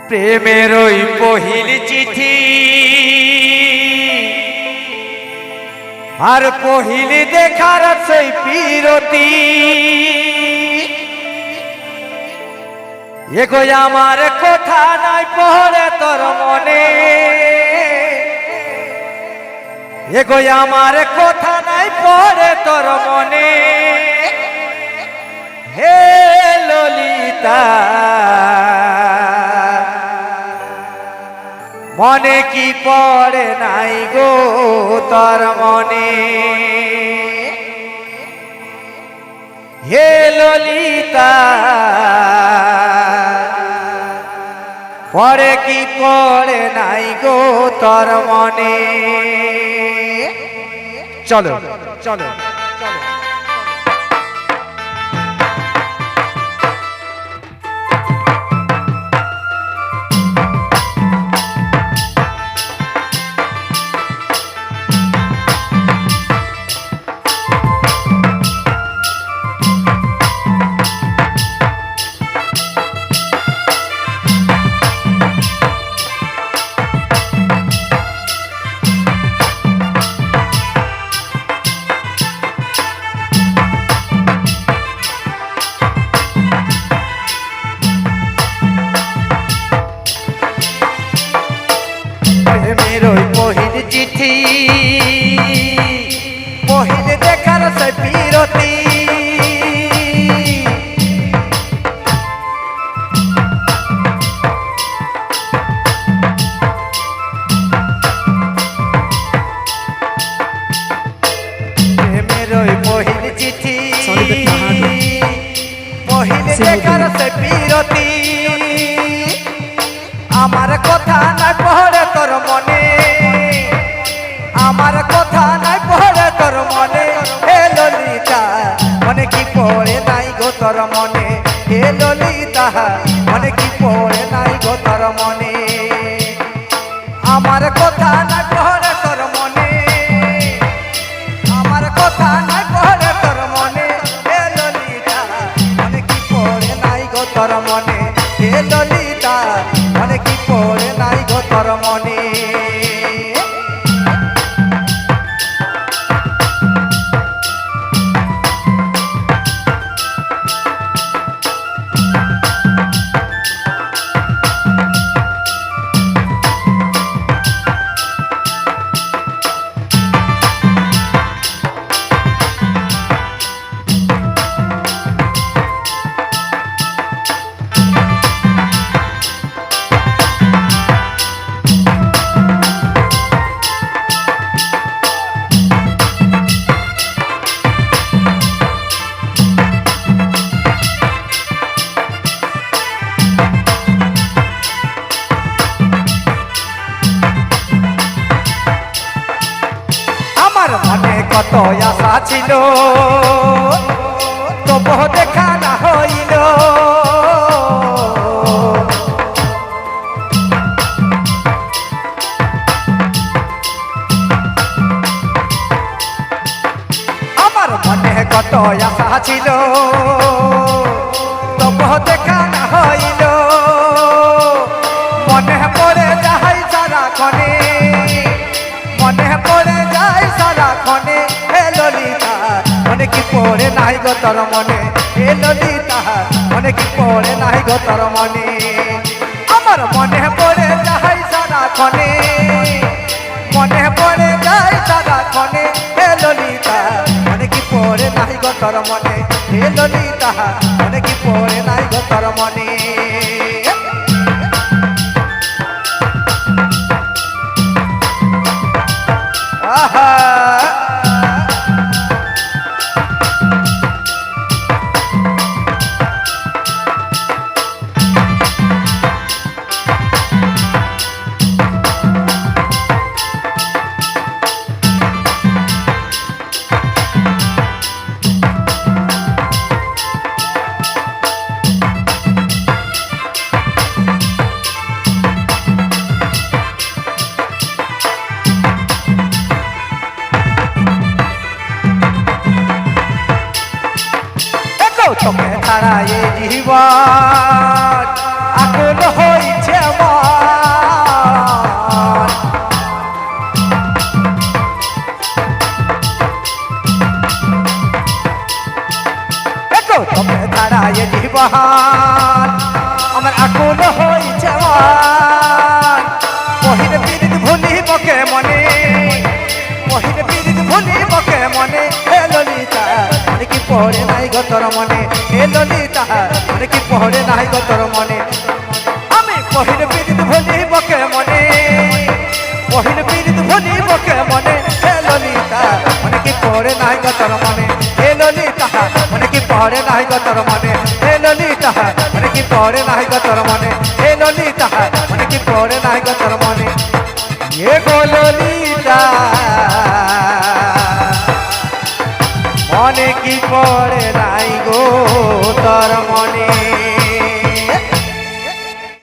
প্রেমের ওই পহিল চিঠি আর পহিল দেখার সেই পিরতি এগো আমার কথা নাই পড়ে তোর মনে এগো আমার কথা নাই পড়ে তোর মনে হে ললিতা মনে কি পড়ে নাই গো তোর মনে হে ললিতা পড়ে কি পড়ে নাই গো তোর মনে চলো চলো চলো মেরোই পহিল চিঠি পহিল দেখার সে বিরতি মেরোই পহিল চিঠি পহিল দেখার সে বিরতি আমার কথা নাই পড়ে তোর মনে আমার কথা নাই পড়ে তোর মনে হে ললিতা মনে কি পড়ে নাই গো তোর মনে হে ললিতা মনে কি পড়ে নাই গো তোর মনে আমার কথা নাই পড়ে তোর মনে আমার কথা নাই পড়ে তোর মনে হে ললিতা মনে কি পড়ে নাই গো তোর মনে হে ললিতা মনে কি পড়ে নাই গো তোর মনে মনে কত আশা ছিল তবু দেখা না হইল আমার মনে কত আশা ছিল তবু দেখা না হইল মনে পড়ে যাই সারাক্ষণে মনে পড়ে যাই সারাক্ষণে হে ললিতা মনে কি পড়ে নাই গো তোর মনে হে ললিতা মনে কি পড়ে নাই গো তোর মনে আমার মনে পড়ে যাই সারাক্ষণে মনে পড়ে যাই সারাক্ষণে হে ললিতা মনে কি পড়ে নাই গো তোর মনে হে ললিতা মনে কি পড়ে নাই গো তোর মনে তোকে ছাড়া এই জীবন আকুল হয়েছে আকুল হইছে মন পহিল পিরিত ভুলিব কে মনে পহিল পিরিত ভুলিব কে মনে হে ললিতা মনে কি পড়ে নাই গো তোর মনে হে ললিতা মনে কি পড়ে নাই গো তোর মনে আমি পহিল পিরিত ভুলিব কে মনে পহিল পিরিত ভুলিব কে মনে হে ললিতা মনে কি পড়ে নাই গো তোর মনে হে ললিতা মনে কি পড়ে নাই গো তোর মনে হে ললিতা মনে কি পড়ে নাই গো তোর মনে